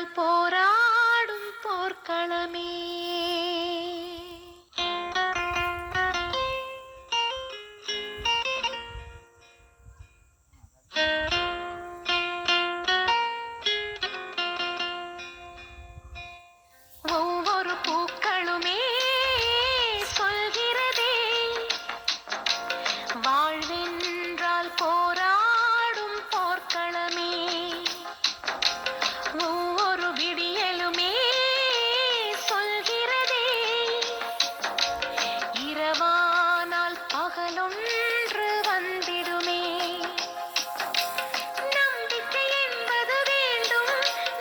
என்றால் போராடும் போர்க்களமே. ஒவ்வொரு பூக்களுமே சொல்கிறதே, வாழ்வென்றால் போராடும் போர்க்களமே. ஒவ்வொரு விடியலுமே சொல்கிறதே, இரவானால் பகலொன்று வந்திடுமே. நம்பிக்கை என்பது வேண்டும்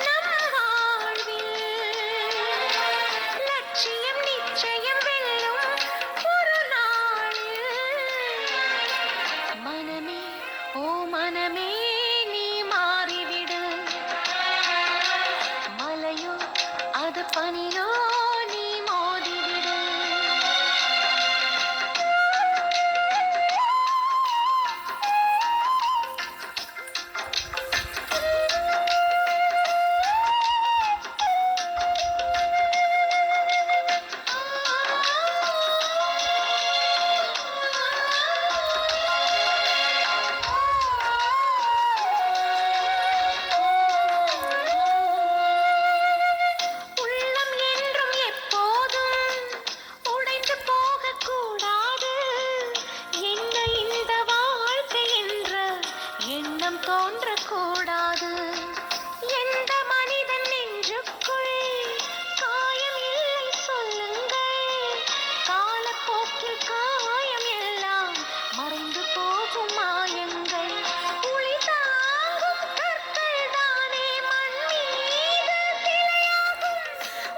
நம் வாழ்வில், லட்சியம் நிச்சயம் வெல்லும் ஒரு நாளில். மனமே ஓ மனமே நீ மாறிவிடு, மலையோ அது பனியோ நீ மோதிவிடு. உள்ளம் என்றும் எப்போதும் உடைந்து போகக்கூடாது. என்ன இந்த வாழ்க்கை என்ற எண்ணம் தோன்றக்கூடாது. எந்த மனிதன் நெஞ்சுக்குள் காயம் இல்லை சொல்லுங்கள், காலப்போக்கில் காயம் எல்லாம் மறைந்து போகும் மாயங்கள். உளி தாங்கும் கற்கள் தானே மண் மீது சிலையாகும்,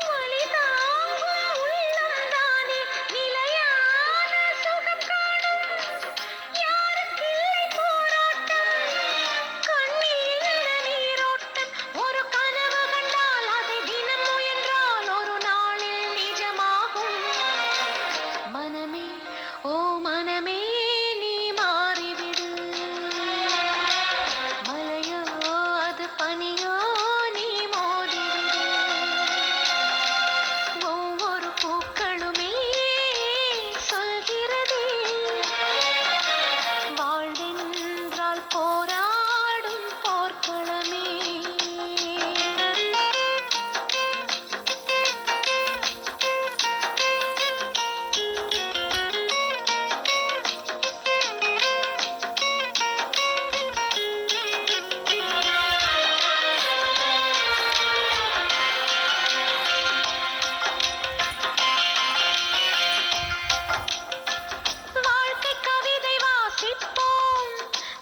வலி தாங்கும் உள்ளம் தானே நிலையான சுகம் காணும். யாருக்கில்லை போராட்டம், கண்ணில் இந்த நீரோட்டம். ஒரு கனவு கண்டால் அதை தினம் முயன்றால் ஒரு நாளில் நிஜமாகும். மனமே ஓ மனமே நீ மாறிவிடு, மலையோ அது பனியோ நீ மோதிவிடு. ஒவ்வொரு பூக்களுமே சொல்கிறதே, வாழ்வென்றால் போராடும் போர்க்களமே. வாழ்க்கை கவிதை வாசிப்போம்,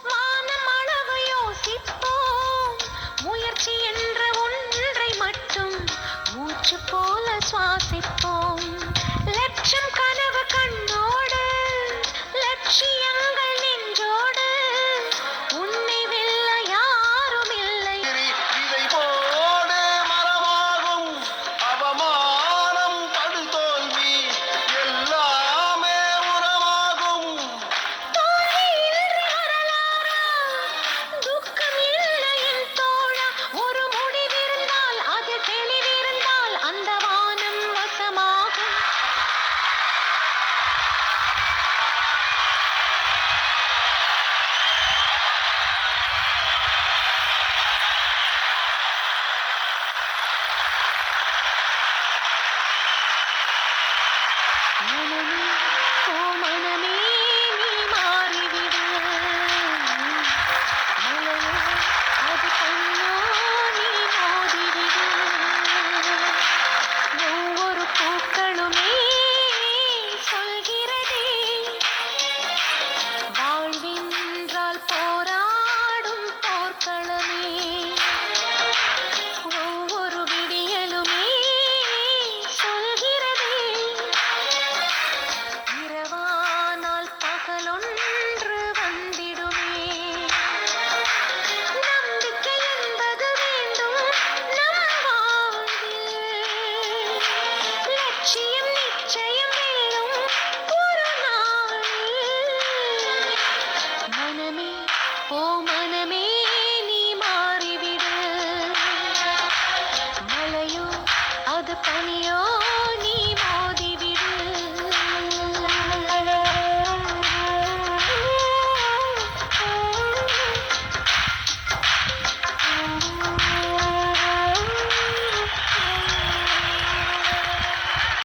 வானம் அளவு யோசிப்போம். முயற்சி என்ற ஒன்றை மட்டும் மூச்சு போல சுவாசிப்போம். லட்சம் கனவு கண்ணோடு, லட்சியங்கள் நெஞ்சோடு. உன்னை வெல்ல யாரும் இல்லை. விதை போடு மரமாகும், அவமானம் படுதோல்வி எல்லாமே உரமாகும். தோல்வியின்றி வரலாறா, துக்கம் இல்லை என் தோழா. ஒரு முடிவிருந்தால் அது தெளிவிருந்தால் அந்த வானம் வசமாகும். மனமே ஓ மனமே நீ மாறிவிடு, மலையோ அது பனியோ நீ மோதிவிடு. ஒவ்வொரு பூக்களுமே சொல்கிறதே, வாழ்வென்றால் போராடும் போர்க்களமே. ஒவ்வொரு விடியலுமே சொல்கிறதே, இரவானால் பகலொன்று வந்திடுமே. நம்பிக்கை என்பது வேண்டும் நம் வாழ்வில், லட்சியம் நிச்சயம் வெல்லும் ஒரு நாளில். மனமே ஓ